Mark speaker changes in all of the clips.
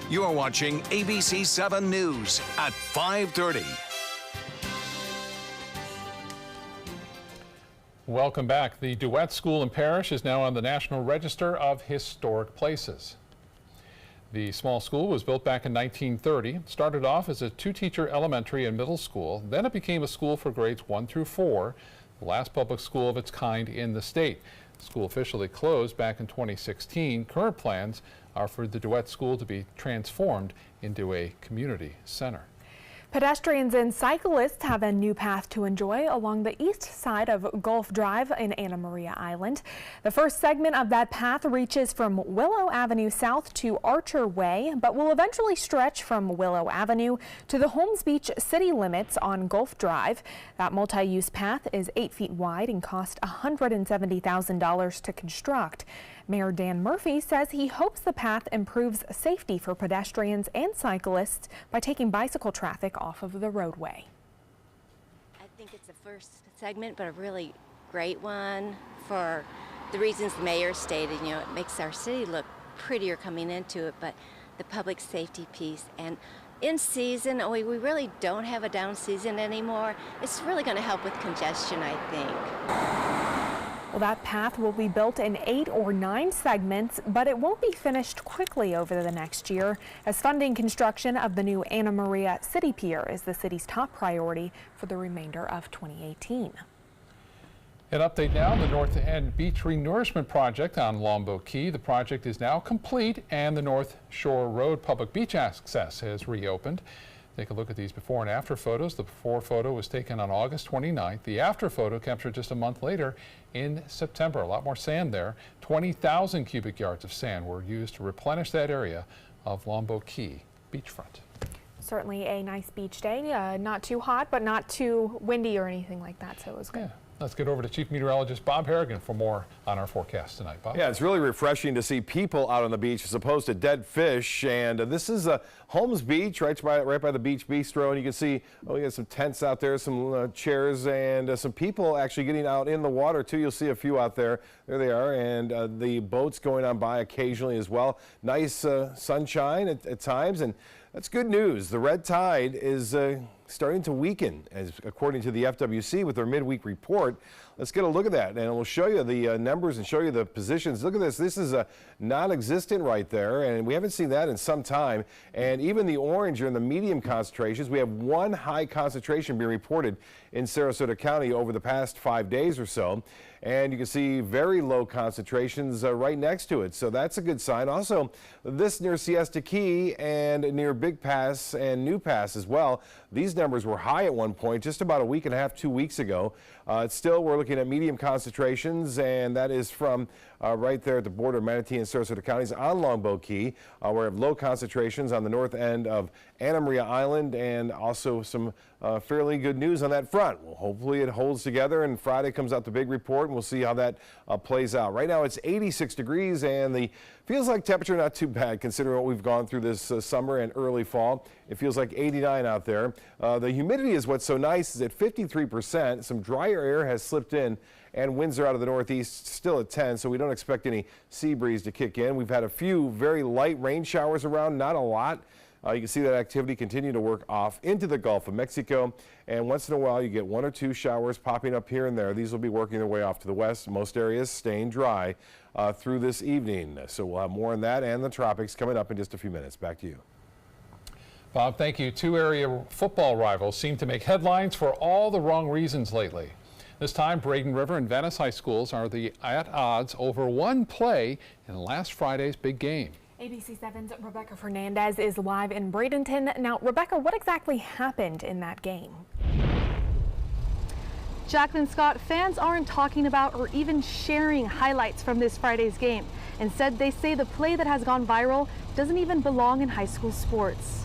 Speaker 1: You're watching ABC 7 News at 5:30.
Speaker 2: Welcome back. The Duet School and Parish is now on the National Register of Historic Places. The small school was built back in 1930. It started off as a two-teacher elementary and middle school. Then it became a school for grades 1 through 4, the last public school of its kind in the state. The school officially closed back in 2016. Current plans are for the Duet School to be transformed into a community center.
Speaker 3: Pedestrians and cyclists have a new path to enjoy along the east side of Gulf Drive in Anna Maria Island. The first segment of that path reaches from Willow Avenue south to Archer Way, but will eventually stretch from Willow Avenue to the Holmes Beach city limits on Gulf Drive. That multi-use path is 8 feet wide and cost $170,000 to construct. Mayor Dan Murphy says he hopes the path improves safety for pedestrians and cyclists by taking bicycle traffic off of the roadway.
Speaker 4: I think it's the first segment, but a really great one for the reasons the mayor stated. You know, it makes our city look prettier coming into it, but the public safety piece. And in season, we really don't have a down season anymore. It's really going to help with congestion, I think.
Speaker 3: Well, that path will be built in 8 or 9 segments, but it won't be finished quickly over the next year, as funding construction of the new Anna Maria City Pier is the city's top priority for the remainder of 2018.
Speaker 2: An update now on the North End Beach Renourishment Project on Longboat Key. The project is now complete and the North Shore Road public beach access has reopened. Take a look at these before and after photos. The before photo was taken on August 29th. The after photo captured just a month later in September. A lot more sand there. 20,000 cubic yards of sand were used to replenish that area of Longboat Key beachfront.
Speaker 3: Certainly a nice beach day. Not too hot, but not too windy or anything like that, so it was good.
Speaker 2: Yeah. Let's get over to Chief Meteorologist Bob Harrigan for more on our forecast tonight. Bob?
Speaker 5: Yeah, it's really refreshing to see people out on the beach as opposed to dead fish. And this is Holmes Beach, right by the Beach Bistro. And you can see, we got some tents out there, some chairs, and some people actually getting out in the water, too. You'll see a few out there. There they are. And the boats going on by occasionally as well. Nice sunshine at times. And that's good news. The red tide is starting to weaken, as according to the FWC with their midweek report. Let's get a look at that, and we'll show you the numbers and show you the positions. Look at this. This is non-existent right there, and we haven't seen that in some time. And even the orange are in the medium concentrations. We have one high concentration being reported in Sarasota County over the past 5 days or so. And you can see very low concentrations right next to it. So that's a good sign. Also, this near Siesta Key and near Big Pass and New Pass as well. These numbers were high at one point, just about a week and a half, 2 weeks ago. Still, we're looking at medium concentrations, and that is from right there at the border of Manatee and Sarasota counties on Longboat Key. We have low concentrations on the north end of Anna Maria Island, and also some fairly good news on that front. Well, hopefully it holds together, and Friday comes out the big report, and we'll see how that plays out. Right now it's 86 degrees, and the feels like temperature not too bad considering what we've gone through this summer and early fall. It feels like 89 out there. The humidity is what's so nice, is at 53%. Some drier air has slipped in, and winds are out of the northeast, still at 10, so we don't expect any sea breeze to kick in. We've had a few very light rain showers around, not a lot. You can see that activity continue to work off into the Gulf of Mexico, and once in a while you get 1 or 2 showers popping up here and there. These will be working their way off to the west. Most areas staying dry through this evening. So we'll have more on that and the tropics coming up in just a few minutes. Back to you.
Speaker 2: Bob, thank you. 2 area football rivals seem to make headlines for all the wrong reasons lately. This time, Braden River and Venice High Schools are at odds over one play in last Friday's big game.
Speaker 3: ABC 7's Rebecca Fernandez is live in Bradenton. Now, Rebecca, what exactly happened in that game?
Speaker 6: Jacqueline Scott, fans aren't talking about or even sharing highlights from this Friday's game. Instead, they say the play that has gone viral doesn't even belong in high school sports.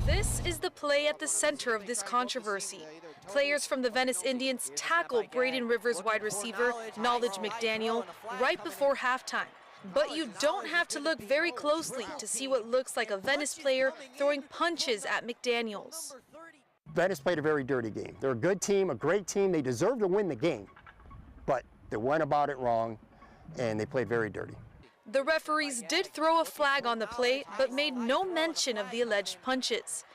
Speaker 7: This is the play at the center of this controversy. Players from the Venice Indians tackle Braden Rivers wide receiver Knowledge McDaniel right before halftime. But you don't have to look very closely to see what looks like a Venice player throwing punches at McDaniels.
Speaker 8: Venice played a very dirty game. They're a good team, a great team. They deserve to win the game, but they went about it wrong, and they played very dirty.
Speaker 7: The referees did throw a flag on the play, but made no mention of the alleged punches.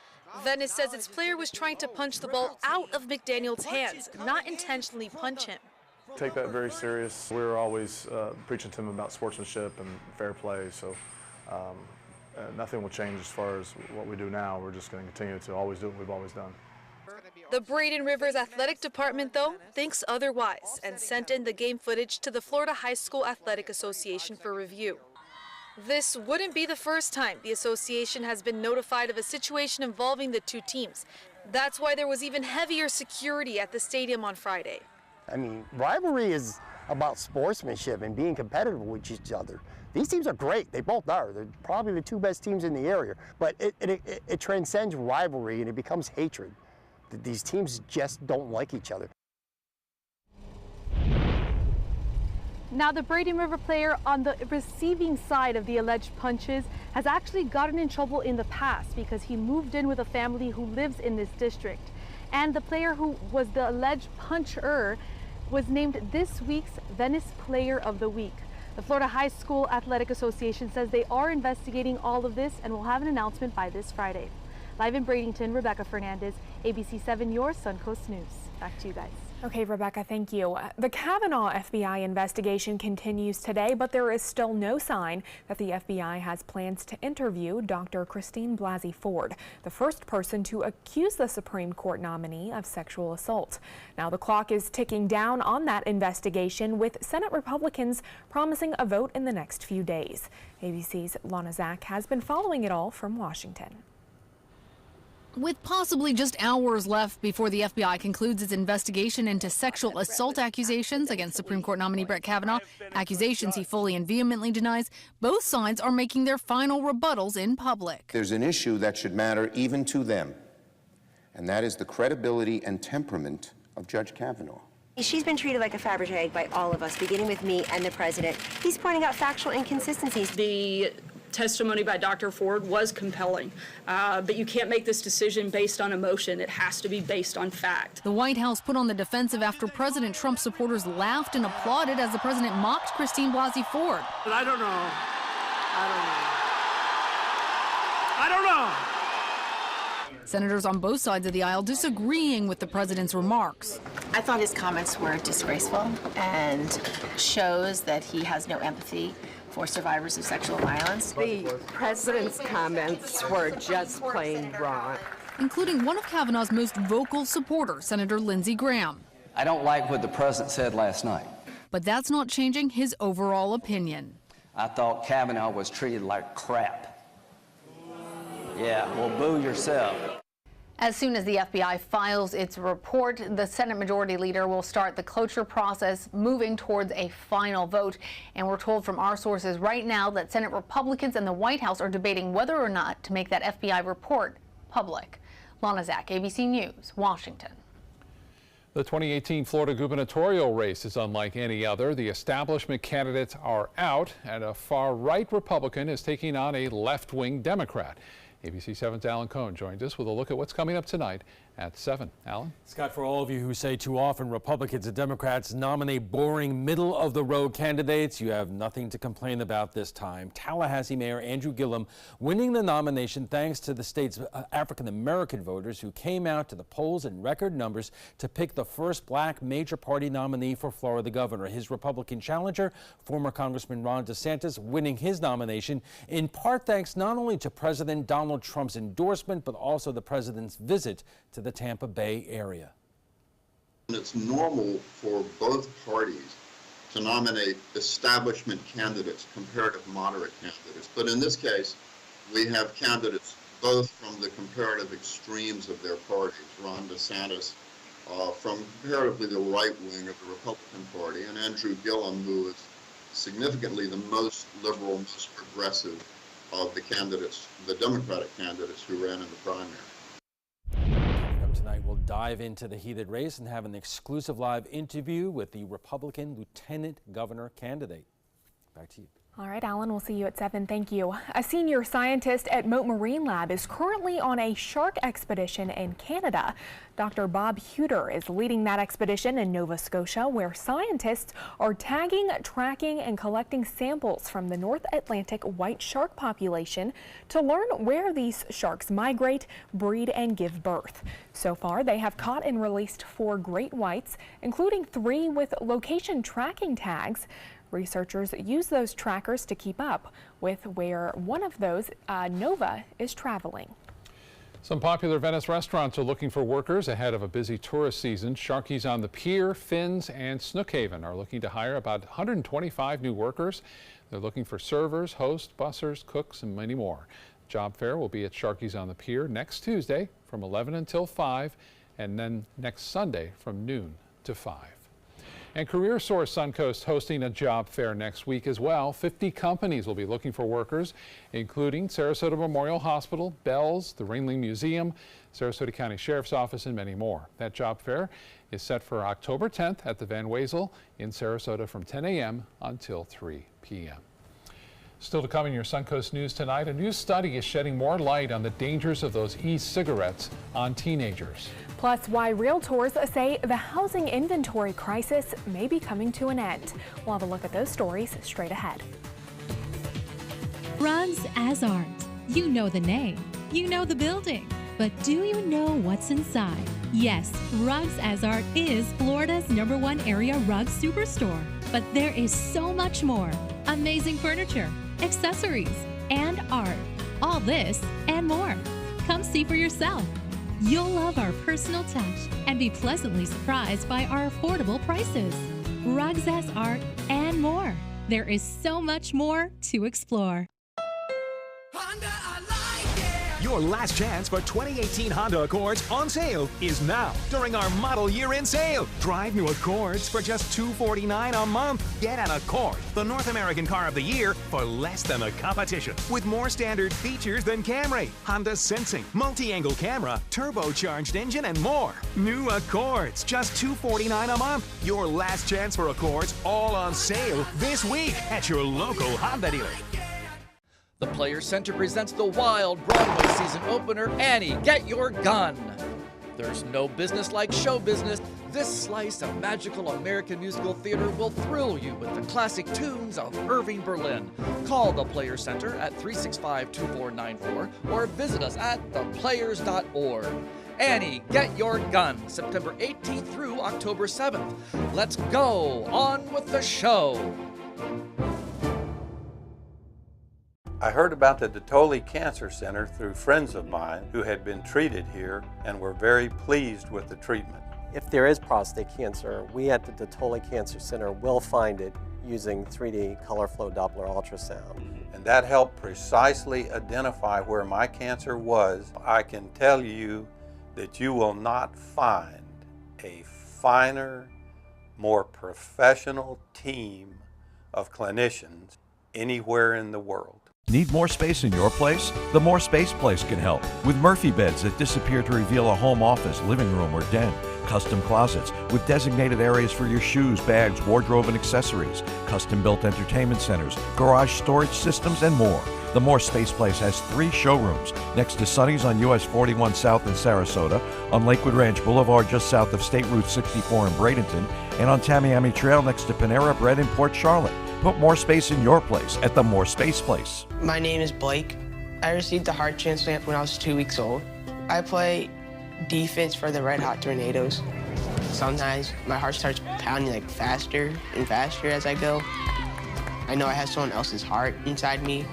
Speaker 7: Venice says its player was trying to punch the ball out of McDaniel's hands, not intentionally punch him.
Speaker 9: Take that very serious. We're always preaching to him about sportsmanship and fair play, so nothing will change as far as what we do now. We're just going to continue to always do what we've always done.
Speaker 7: The Braden Rivers Athletic Department, though, thinks otherwise and sent in the game footage to the Florida High School Athletic Association for review. This wouldn't be the first time the association has been notified of a situation involving the two teams. That's why there was even heavier security at the stadium on Friday.
Speaker 8: I mean, rivalry is about sportsmanship and being competitive with each other. These teams are great. They both are. They're probably the two best teams in the area. But it transcends rivalry and it becomes hatred. These teams just don't like each other.
Speaker 6: Now, the Braden River player on the receiving side of the alleged punches has actually gotten in trouble in the past because he moved in with a family who lives in this district. And the player who was the alleged puncher was named this week's Venice Player of the Week. The Florida High School Athletic Association says they are investigating all of this and will have an announcement by this Friday. Live in Bradenton, Rebecca Fernandez, ABC 7, your Suncoast News. Back to you guys.
Speaker 3: Okay, Rebecca, thank you. The Kavanaugh FBI investigation continues today, but there is still no sign that the FBI has plans to interview Dr. Christine Blasey Ford, the first person to accuse the Supreme Court nominee of sexual assault. Now, the clock is ticking down on that investigation, with Senate Republicans promising a vote in the next few days. ABC's Lana Zach has been following it all from Washington.
Speaker 10: With possibly just hours left before the FBI concludes its investigation into sexual assault accusations against Supreme Court nominee Brett Kavanaugh, accusations he fully and vehemently denies, both sides are making their final rebuttals in public.
Speaker 11: There's an issue that should matter even to them, and that is the credibility and temperament of Judge Kavanaugh.
Speaker 12: She's been treated like a Fabergé egg by all of us, beginning with me and the president. He's pointing out factual inconsistencies.
Speaker 13: The testimony by Dr. Ford was compelling, but you can't make this decision based on emotion. It has to be based on fact.
Speaker 10: The White House put on the defensive after President Trump supporters laughed and applauded as the president mocked Christine Blasey Ford.
Speaker 14: But I don't know. I don't know.
Speaker 10: Senators on both sides of the aisle disagreeing with the president's remarks.
Speaker 15: I thought his comments were disgraceful and shows that he has no empathy for survivors of sexual violence.
Speaker 16: The president's comments were just plain wrong.
Speaker 10: Including one of Kavanaugh's most vocal supporters, Senator Lindsey Graham.
Speaker 17: I don't like what the president said last night.
Speaker 10: But that's not changing his overall opinion.
Speaker 17: I thought Kavanaugh was treated like crap. Yeah, well, boo yourself.
Speaker 18: As soon as the FBI files its report, the Senate Majority Leader will start the cloture process, moving towards a final vote. And we're told from our sources right now that Senate Republicans and the White House are debating whether or not to make that FBI report public. Lana Zach, ABC News, Washington.
Speaker 2: The 2018 Florida gubernatorial race is unlike any other. The establishment candidates are out, and a far-right Republican is taking on a left-wing Democrat. ABC 7's Alan Cohn joins us with a look at what's coming up tonight at 7. Alan?
Speaker 19: Scott, for all of you who say too often Republicans and Democrats nominate boring, middle-of-the-road candidates, you have nothing to complain about this time. Tallahassee Mayor Andrew Gillum winning the nomination thanks to the state's African-American voters who came out to the polls in record numbers to pick the first black major party nominee for Florida governor. His Republican challenger, former Congressman Ron DeSantis, winning his nomination in part thanks not only to President Donald Trump's endorsement, but also the president's visit to the Tampa Bay area.
Speaker 20: It's normal for both parties to nominate establishment candidates, comparative moderate candidates. But in this case, we have candidates both from the comparative extremes of their parties. Ron DeSantis from comparatively the right wing of the Republican Party, and Andrew Gillum, who is significantly the most liberal, most progressive of the candidates, the Democratic candidates who ran in the primary.
Speaker 19: Coming up tonight, we'll dive into the heated race and have an exclusive live interview with the Republican Lieutenant Governor candidate. Back to you.
Speaker 3: All right, Alan, we'll see you at 7. Thank you. A senior scientist at MOTE Marine Lab is currently on a shark expedition in Canada. Dr. Bob Huter is leading that expedition in Nova Scotia, where scientists are tagging, tracking, and collecting samples from the North Atlantic white shark population to learn where these sharks migrate, breed, and give birth. So far, they have caught and released 4 great whites, including 3 with location tracking tags. Researchers use those trackers to keep up with where one of those, Nova, is traveling.
Speaker 2: Some popular Venice restaurants are looking for workers ahead of a busy tourist season. Sharky's on the Pier, Finn's, and Snookhaven are looking to hire about 125 new workers. They're looking for servers, hosts, bussers, cooks, and many more. Job fair will be at Sharky's on the Pier next Tuesday from 11 until 5, and then next Sunday from noon to 5. And CareerSource Suncoast hosting a job fair next week as well. 50 companies will be looking for workers, including Sarasota Memorial Hospital, Bell's, the Ringling Museum, Sarasota County Sheriff's Office, and many more. That job fair is set for October 10th at the Van Wezel in Sarasota from 10 a.m. until 3 p.m. Still to come in your Suncoast News tonight, a new study is shedding more light on the dangers of those e-cigarettes on teenagers.
Speaker 3: Plus, why realtors say the housing inventory crisis may be coming to an end. We'll have a look at those stories straight ahead.
Speaker 21: Rugs as Art. You know the name, you know the building, but do you know what's inside? Yes, Rugs as Art is Florida's #1 area rug superstore. But there is so much more. Amazing furniture, accessories, and art. All this and more. Come see for yourself. You'll love our personal touch and be pleasantly surprised by our affordable prices. Rugs as Art and more. There is so much more to explore.
Speaker 1: Your last chance for 2018 Honda Accords on sale is now during our model year-end sale. Drive new Accords for just $249 a month. Get an Accord, the North American car of the year, for less than the competition. With more standard features than Camry, Honda sensing, multi-angle camera, turbocharged engine, and more. New Accords, just $249 a month. Your last chance for Accords, all on sale this week at your local Honda dealer.
Speaker 22: The Players Center presents the wild Broadway season opener, Annie, Get Your Gun. There's no business like show business. This slice of magical American musical theater will thrill you with the classic tunes of Irving Berlin. Call the Players Center at 365-2494 or visit us at theplayers.org. Annie, Get Your Gun, September 18th through October 7th. Let's go on with the show.
Speaker 23: I heard about the Detoli Cancer Center through friends of mine who had been treated here and were very pleased with the treatment.
Speaker 24: If there is prostate cancer, we at the Detoli Cancer Center will find it using 3D color flow Doppler ultrasound.
Speaker 23: And that helped precisely identify where my cancer was. I can tell you that you will not find a finer, more professional team of clinicians anywhere in the world.
Speaker 25: Need more space in your place? The More Space Place can help with Murphy beds that disappear to reveal a home office, living room, or den. Custom closets with designated areas for your shoes, bags, wardrobe, and accessories. Custom-built entertainment centers, garage storage systems, and more. The More Space Place has 3 showrooms next to Sonny's on US 41 South in Sarasota, on Lakewood Ranch Boulevard just south of State Route 64 in Bradenton, and on Tamiami Trail next to Panera Bread in Port Charlotte. Put more space in your place at the More Space Place.
Speaker 26: My name is Blake. I received a heart transplant when I was 2 weeks old. I play defense for the Red Hot Tornadoes. Sometimes my heart starts pounding like faster and faster as I go. I know I have someone else's heart inside me.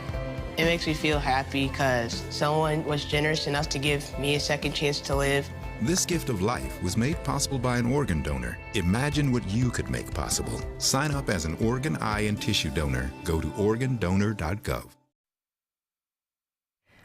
Speaker 26: It makes me feel happy because someone was generous enough to give me a second chance to live.
Speaker 27: This gift of life was made possible by an organ donor. Imagine what you could make possible. Sign up as an organ, eye, and tissue donor. Go to organdonor.gov.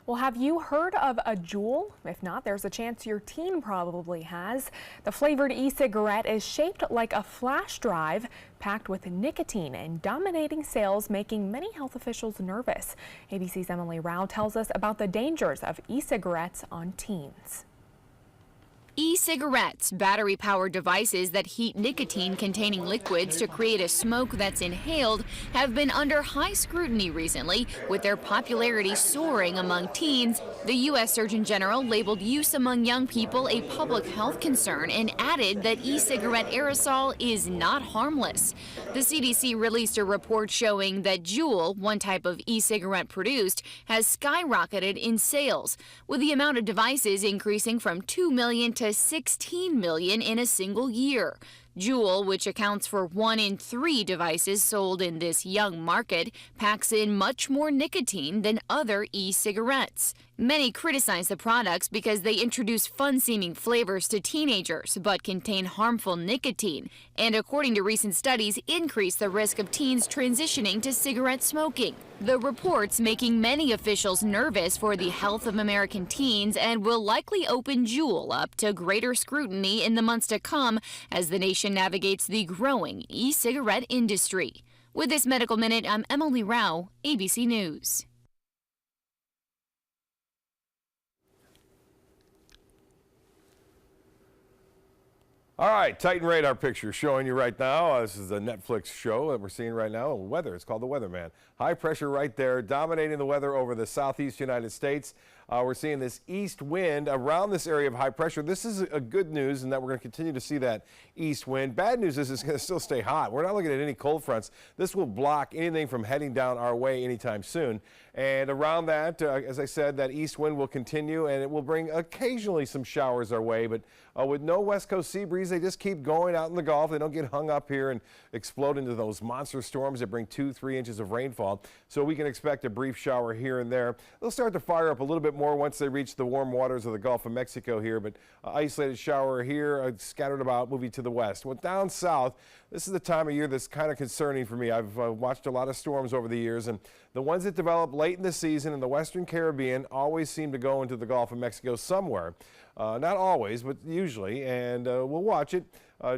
Speaker 3: Well, have you heard of a Juul? If not, there's a chance your teen probably has. The flavored e-cigarette is shaped like a flash drive, packed with nicotine and dominating sales, making many health officials nervous. ABC's Emily Rao tells us about the dangers of e-cigarettes on teens.
Speaker 4: E-cigarettes, battery-powered devices that heat nicotine-containing liquids to create a smoke that's inhaled, have been under high scrutiny recently, with their popularity soaring among teens. The U.S. Surgeon General labeled use among young people a public health concern and added that e-cigarette aerosol is not harmless. The CDC released a report showing that Juul, one type of e-cigarette produced, has skyrocketed in sales, with the amount of devices increasing from 2 million to 16 million in a single year. Juul, which accounts for 1 in 3 devices sold in this young market, packs in much more nicotine than other e-cigarettes. Many criticize the products because they introduce fun-seeming flavors to teenagers but contain harmful nicotine, and according to recent studies, increase the risk of teens transitioning to cigarette smoking. The report's making many officials nervous for the health of American teens and will likely open Juul up to greater scrutiny in the months to come as the nation navigates the growing e-cigarette industry. With this Medical Minute, I'm Emily Rao, ABC News.
Speaker 5: All right, Titan radar picture showing you right now. This is a Netflix show that we're seeing right now. Weather, it's called The Weatherman. High pressure right there, dominating the weather over the southeast United States. We're seeing this east wind around this area of high pressure. This is a good news in that we're going to continue to see that east wind. Bad news is it's going to still stay hot. We're not looking at any cold fronts. This will block anything from heading down our way anytime soon. And around that, as I said, that east wind will continue and it will bring occasionally some showers our way. But with no west coast sea breeze, they just keep going out in the Gulf. They don't get hung up here and explode into those monster storms that bring 2-3 inches of rainfall. So we can expect a brief shower here and there. They'll start to fire up a little bit more once they reach the warm waters of the Gulf of Mexico here, but isolated shower here, scattered about, moving to the west. Well, down south, this is the time of year that's kind of concerning for me. I've watched a lot of storms over the years, and the ones that develop late in the season in the Western Caribbean always seem to go into the Gulf of Mexico somewhere. Not always, but usually, and we'll watch it.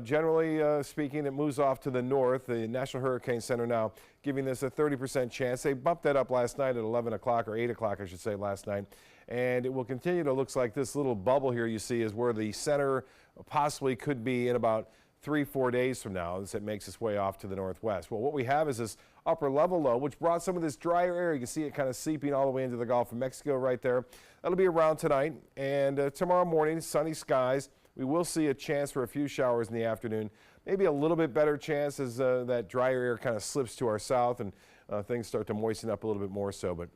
Speaker 5: Generally speaking, it moves off to the north. The National Hurricane Center now giving this a 30% chance. They bumped that up last night at 11 o'clock, or 8 o'clock, I should say, last night. And it will continue to look like this little bubble here you see is where the center possibly could be in about 3-4 days from now as it makes its way off to the northwest. Well, what we have is this upper level low, which brought some of this drier air. You can see it kind of seeping all the way into the Gulf of Mexico right there. That'll be around tonight. And tomorrow morning, sunny skies. We will see a chance for a few showers in the afternoon. Maybe a little bit better chance as that drier air kind of slips to our south and things start to moisten up a little bit more so. But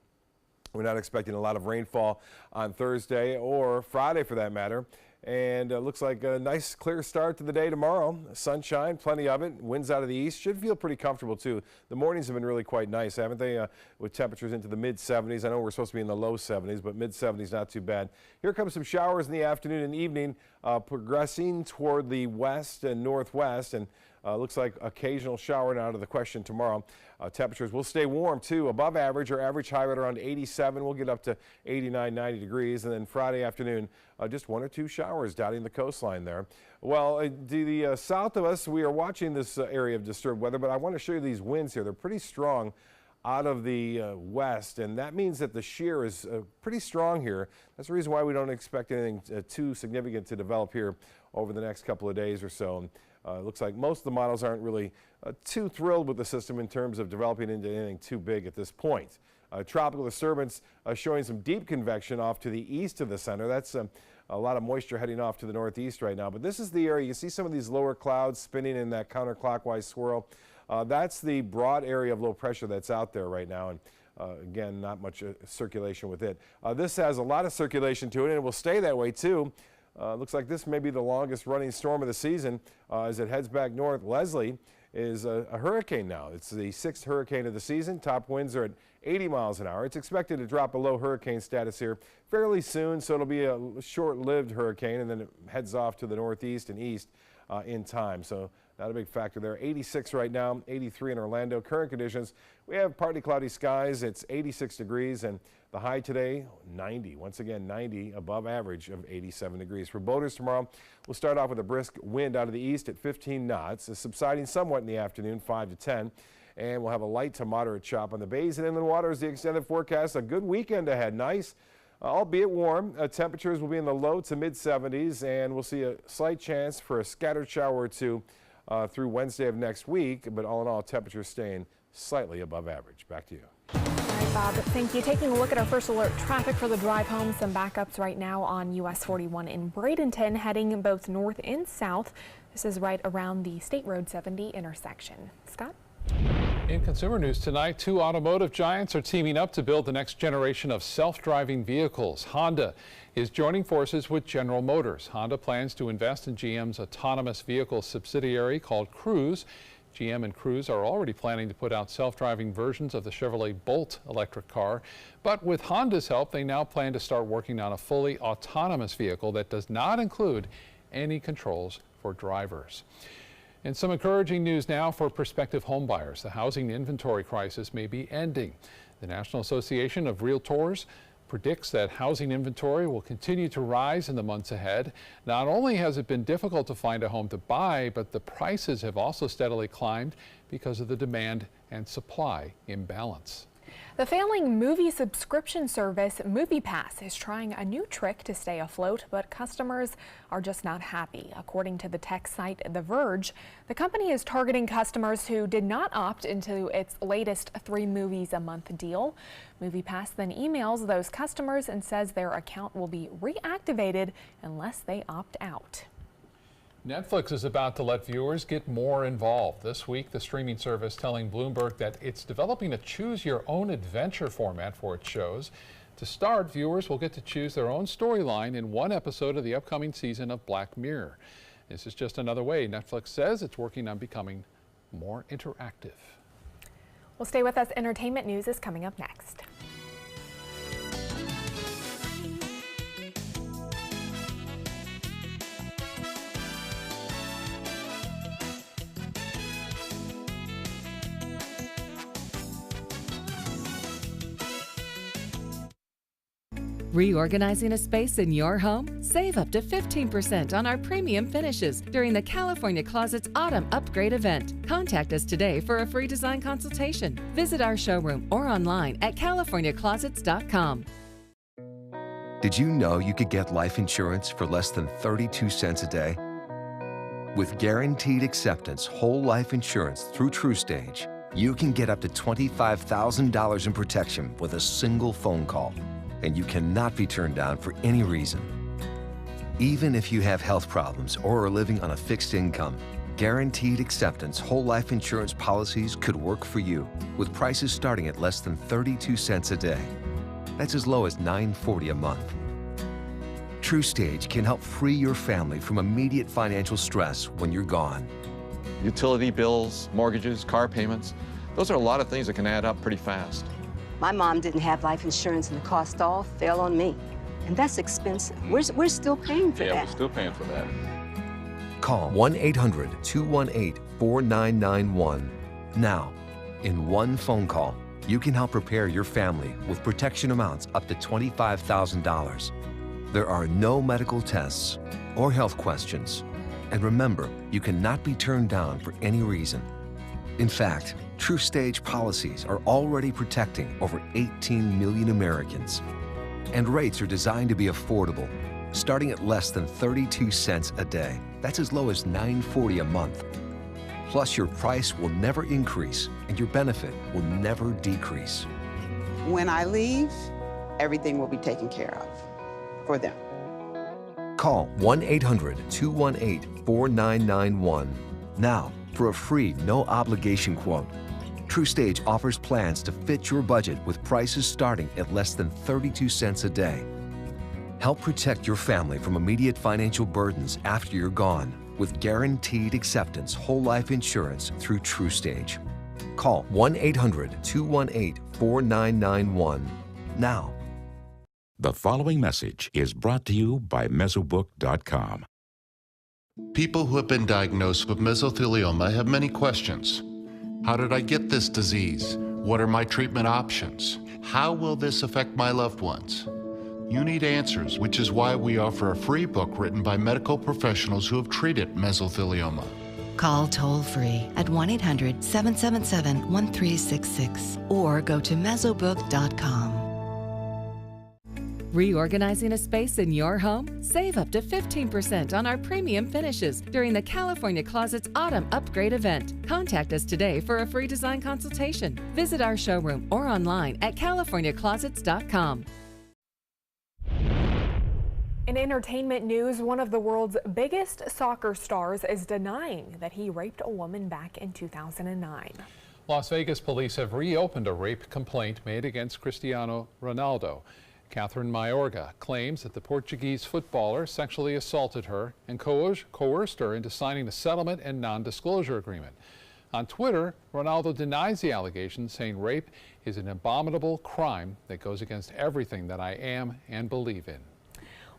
Speaker 5: we're not expecting a lot of rainfall on Thursday or Friday for that matter. And it looks like a nice clear start to the day tomorrow. Sunshine, plenty of it. Winds out of the east. Should feel pretty comfortable too. The mornings have been really quite nice, haven't they? With temperatures into the mid-70s. I know we're supposed to be in the low 70s, but mid-70s not too bad. Here comes some showers in the afternoon and evening, progressing toward the west and northwest. And looks like occasional shower not out of the question tomorrow. Temperatures will stay warm too, above average or average high right around 87. We'll get up to 89, 90 degrees. And then Friday afternoon, just 1 or 2 showers dotting the coastline there. Well, to the south of us, we are watching this area of disturbed weather, but I want to show you these winds here. They're pretty strong out of the west, and that means that the shear is pretty strong here. That's the reason why we don't expect anything too significant to develop here over the next couple of days or so. It looks like most of the models aren't really too thrilled with the system in terms of developing into anything too big at this point. Tropical disturbance showing some deep convection off to the east of the center. That's a lot of moisture heading off to the northeast right now. But this is the area. You see some of these lower clouds spinning in that counterclockwise swirl. That's the broad area of low pressure that's out there right now. And again, not much circulation with it. This has a lot of circulation to it, and it will stay that way too. Looks like this may be the longest running storm of the season as it heads back north. Leslie is a hurricane now. It's the 6th hurricane of the season. Top winds are at 80 miles an hour. It's expected to drop below hurricane status here fairly soon, so it'll be a short-lived hurricane, and then it heads off to the northeast and east in time. So not a big factor there. 86 right now, 83 in Orlando. Current conditions, we have partly cloudy skies. It's 86 degrees, and the high today, 90. Once again, 90 above average of 87 degrees. For boaters tomorrow, we'll start off with a brisk wind out of the east at 15 knots. It's subsiding somewhat in the afternoon, 5 to 10. And we'll have a light to moderate chop on the bays and inland waters. The extended forecast, a good weekend ahead. Nice albeit warm. Temperatures will be in the low to mid 70s, and we'll see a slight chance for a scattered shower or two through Wednesday of next week. But all in all, temperatures staying slightly above average. Back to you.
Speaker 3: All right, Bob, thank you. Taking a look at our first alert traffic for the drive home. Some backups right now on US 41 in Bradenton, heading both north and south. This is right around the State Road 70 intersection. Scott?
Speaker 2: In consumer news tonight, two automotive giants are teaming up to build the next generation of self-driving vehicles. Honda is joining forces with General Motors. Honda plans to invest in GM's autonomous vehicle subsidiary called Cruise. GM and Cruise are already planning to put out self-driving versions of the Chevrolet Bolt electric car. But with Honda's help, they now plan to start working on a fully autonomous vehicle that does not include any controls for drivers. And some encouraging news now for prospective home buyers. The housing inventory crisis may be ending. The National Association of Realtors predicts that housing inventory will continue to rise in the months ahead. Not only has it been difficult to find a home to buy, but the prices have also steadily climbed because of the demand and supply imbalance.
Speaker 3: The failing movie subscription service MoviePass is trying a new trick to stay afloat, but customers are just not happy. According to the tech site The Verge, the company is targeting customers who did not opt into its latest 3 movies a month deal. MoviePass then emails those customers and says their account will be reactivated unless they opt out.
Speaker 2: Netflix is about to let viewers get more involved. This week, the streaming service telling Bloomberg that it's developing a choose-your-own-adventure format for its shows. To start, viewers will get to choose their own storyline in one episode of the upcoming season of Black Mirror. This is just another way Netflix says it's working on becoming more interactive.
Speaker 3: Well, stay with us. Entertainment news is coming up next.
Speaker 6: Reorganizing a space in your home? Save up to 15% on our premium finishes during the California Closets Autumn Upgrade event. Contact us today for a free design consultation. Visit our showroom or online at californiaclosets.com.
Speaker 7: Did you know you could get life insurance for less than 32 cents a day? With guaranteed acceptance whole life insurance through TruStage, you can get up to $25,000 in protection with a single phone call. And you cannot be turned down for any reason. Even if you have health problems or are living on a fixed income, guaranteed acceptance whole life insurance policies could work for you with prices starting at less than 32 cents a day. That's as low as $9.40 a month. TruStage can help free your family from immediate financial stress when you're gone.
Speaker 8: Utility bills, mortgages, car payments, those are a lot of things that can add up pretty fast.
Speaker 16: My mom didn't have life insurance and the cost all fell on me. And that's expensive. We're still paying for that.
Speaker 8: Yeah, we're still paying for that.
Speaker 7: Call 1-800-218-4991. Now, in one phone call, you can help prepare your family with protection amounts up to $25,000. There are no medical tests or health questions. And remember, you cannot be turned down for any reason. In fact, TruStage policies are already protecting over 18 million Americans. And rates are designed to be affordable, starting at less than 32 cents a day. That's as low as $9.40 a month. Plus, your price will never increase and your benefit will never decrease.
Speaker 9: When I leave, everything will be taken care of for them.
Speaker 7: Call 1-800-218-4991 now for a free, no-obligation quote. TruStage offers plans to fit your budget with prices starting at less than 32 cents a day. Help protect your family from immediate financial burdens after you're gone with guaranteed acceptance whole life insurance through TruStage. Call 1-800-218-4991 now.
Speaker 11: The following message is brought to you by Mesobook.com.
Speaker 12: People who have been diagnosed with mesothelioma have many questions. How did I get this disease? What are my treatment options? How will this affect my loved ones? You need answers, which is why we offer a free book written by medical professionals who have treated mesothelioma.
Speaker 13: Call toll-free at 1-800-777-1366 or go to mesobook.com.
Speaker 6: Reorganizing a space in your home? Save up to 15% on our premium finishes during the California Closets Autumn Upgrade event. Contact us today for a free design consultation. Visit our showroom or online at californiaclosets.com.
Speaker 3: In entertainment news, one of the world's biggest soccer stars is denying that he raped a woman back in 2009.
Speaker 2: Las Vegas police have reopened a rape complaint made against Cristiano Ronaldo. Catherine Mayorga claims that the Portuguese footballer sexually assaulted her and coerced her into signing a settlement and non-disclosure agreement. On Twitter, Ronaldo denies the allegations, saying rape is an abominable crime that goes against everything that I am and believe in.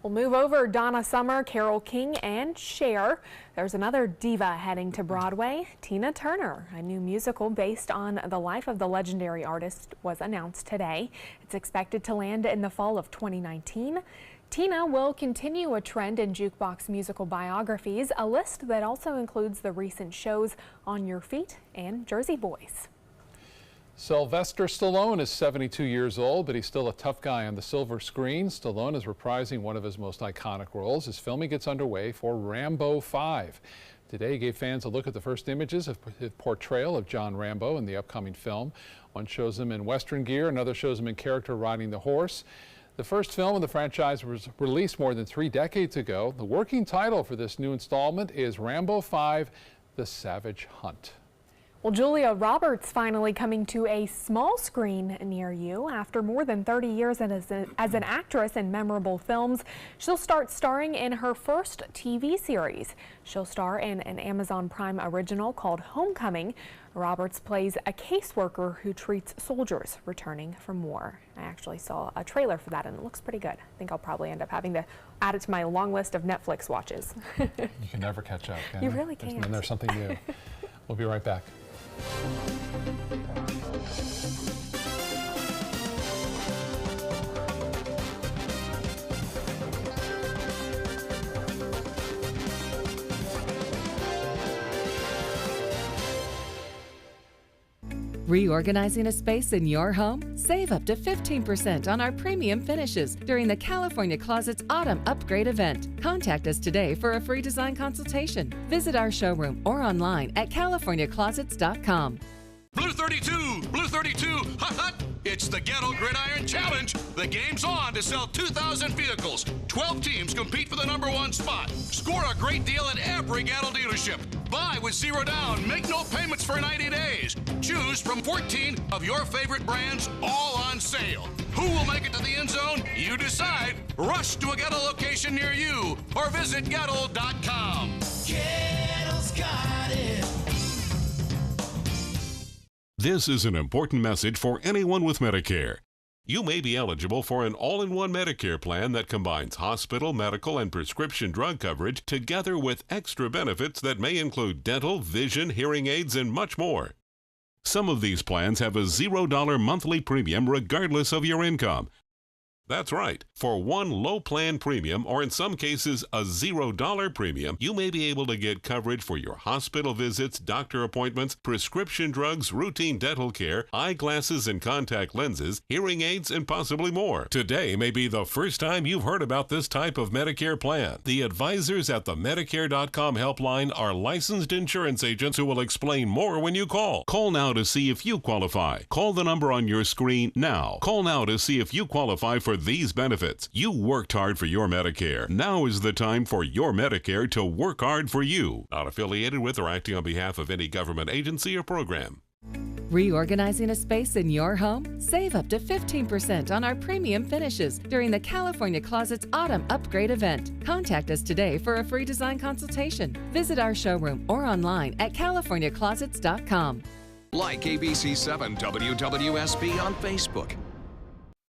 Speaker 3: We'll move over Donna Summer, Carole King, and Cher. There's another diva heading to Broadway, Tina Turner. A new musical based on the life of the legendary artist was announced today. It's expected to land in the fall of 2019. Tina will continue a trend in jukebox musical biographies, a list that also includes the recent shows On Your Feet and Jersey Boys.
Speaker 2: Sylvester Stallone is 72 years old, but he's still a tough guy on the silver screen. Stallone is reprising one of his most iconic roles as filming gets underway for Rambo 5. Today he gave fans a look at the first images of his portrayal of John Rambo in the upcoming film. One shows him in Western gear, another shows him in character riding the horse. The first film in the franchise was released more than 3 decades ago. The working title for this new installment is Rambo 5: The Savage Hunt.
Speaker 3: Well, Julia Roberts finally coming to a small screen near you. After more than 30 years as an actress in memorable films, she'll start starring in her first TV series. She'll star in an Amazon Prime original called Homecoming. Roberts plays a caseworker who treats soldiers returning from war. I actually saw a trailer for that and it looks pretty good. I think I'll probably end up having to add it to my long list of Netflix watches.
Speaker 2: You can never catch up, can
Speaker 3: you? Really can't.
Speaker 2: And there's something new. We'll be right back.
Speaker 6: Reorganizing a space in your home? Save up to 15% on our premium finishes during the California Closets Autumn Upgrade event. Contact us today for a free design consultation. Visit our showroom or online at californiaclosets.com.
Speaker 10: Blue 32, Blue 32, hut hut! It's the Ghetto Gridiron Challenge. The game's on to sell 2,000 vehicles. 12 teams compete for the #1 spot. Score a great deal at every Ghetto dealership. Buy with 0 down. Make no payments for 90 days. Choose from 14 of your favorite brands, all on sale. Who will make it to the end zone? You decide. Rush to a Ghetto location near you or visit Ghetto.com.
Speaker 14: Ghetto's got it.
Speaker 15: This is an important message for anyone with Medicare. You may be eligible for an all-in-one Medicare plan that combines hospital, medical, and prescription drug coverage together with extra benefits that may include dental, vision, hearing aids, and much more. Some of these plans have a $0 monthly premium regardless of your income. That's right. For one low plan premium, or in some cases a $0 premium, you may be able to get coverage for your hospital visits, doctor appointments, prescription drugs, routine dental care, eyeglasses and contact lenses, hearing aids, and possibly more. Today may be the first time you've heard about this type of Medicare plan. The advisors at the Medicare.com helpline are licensed insurance agents who will explain more when you call. Call now to see if you qualify. Call the number on your screen now. Call now to see if you qualify for these benefits. You worked hard for your Medicare. Now is the time for your Medicare to work hard for you. Not affiliated with or acting on behalf of any government agency or program.
Speaker 6: Reorganizing a space in your home? Save up to 15% on our premium finishes during the California Closets Autumn Upgrade event. Contact us today for a free design consultation. Visit our showroom or online at californiaclosets.com.
Speaker 17: Like ABC7 WWSB on Facebook.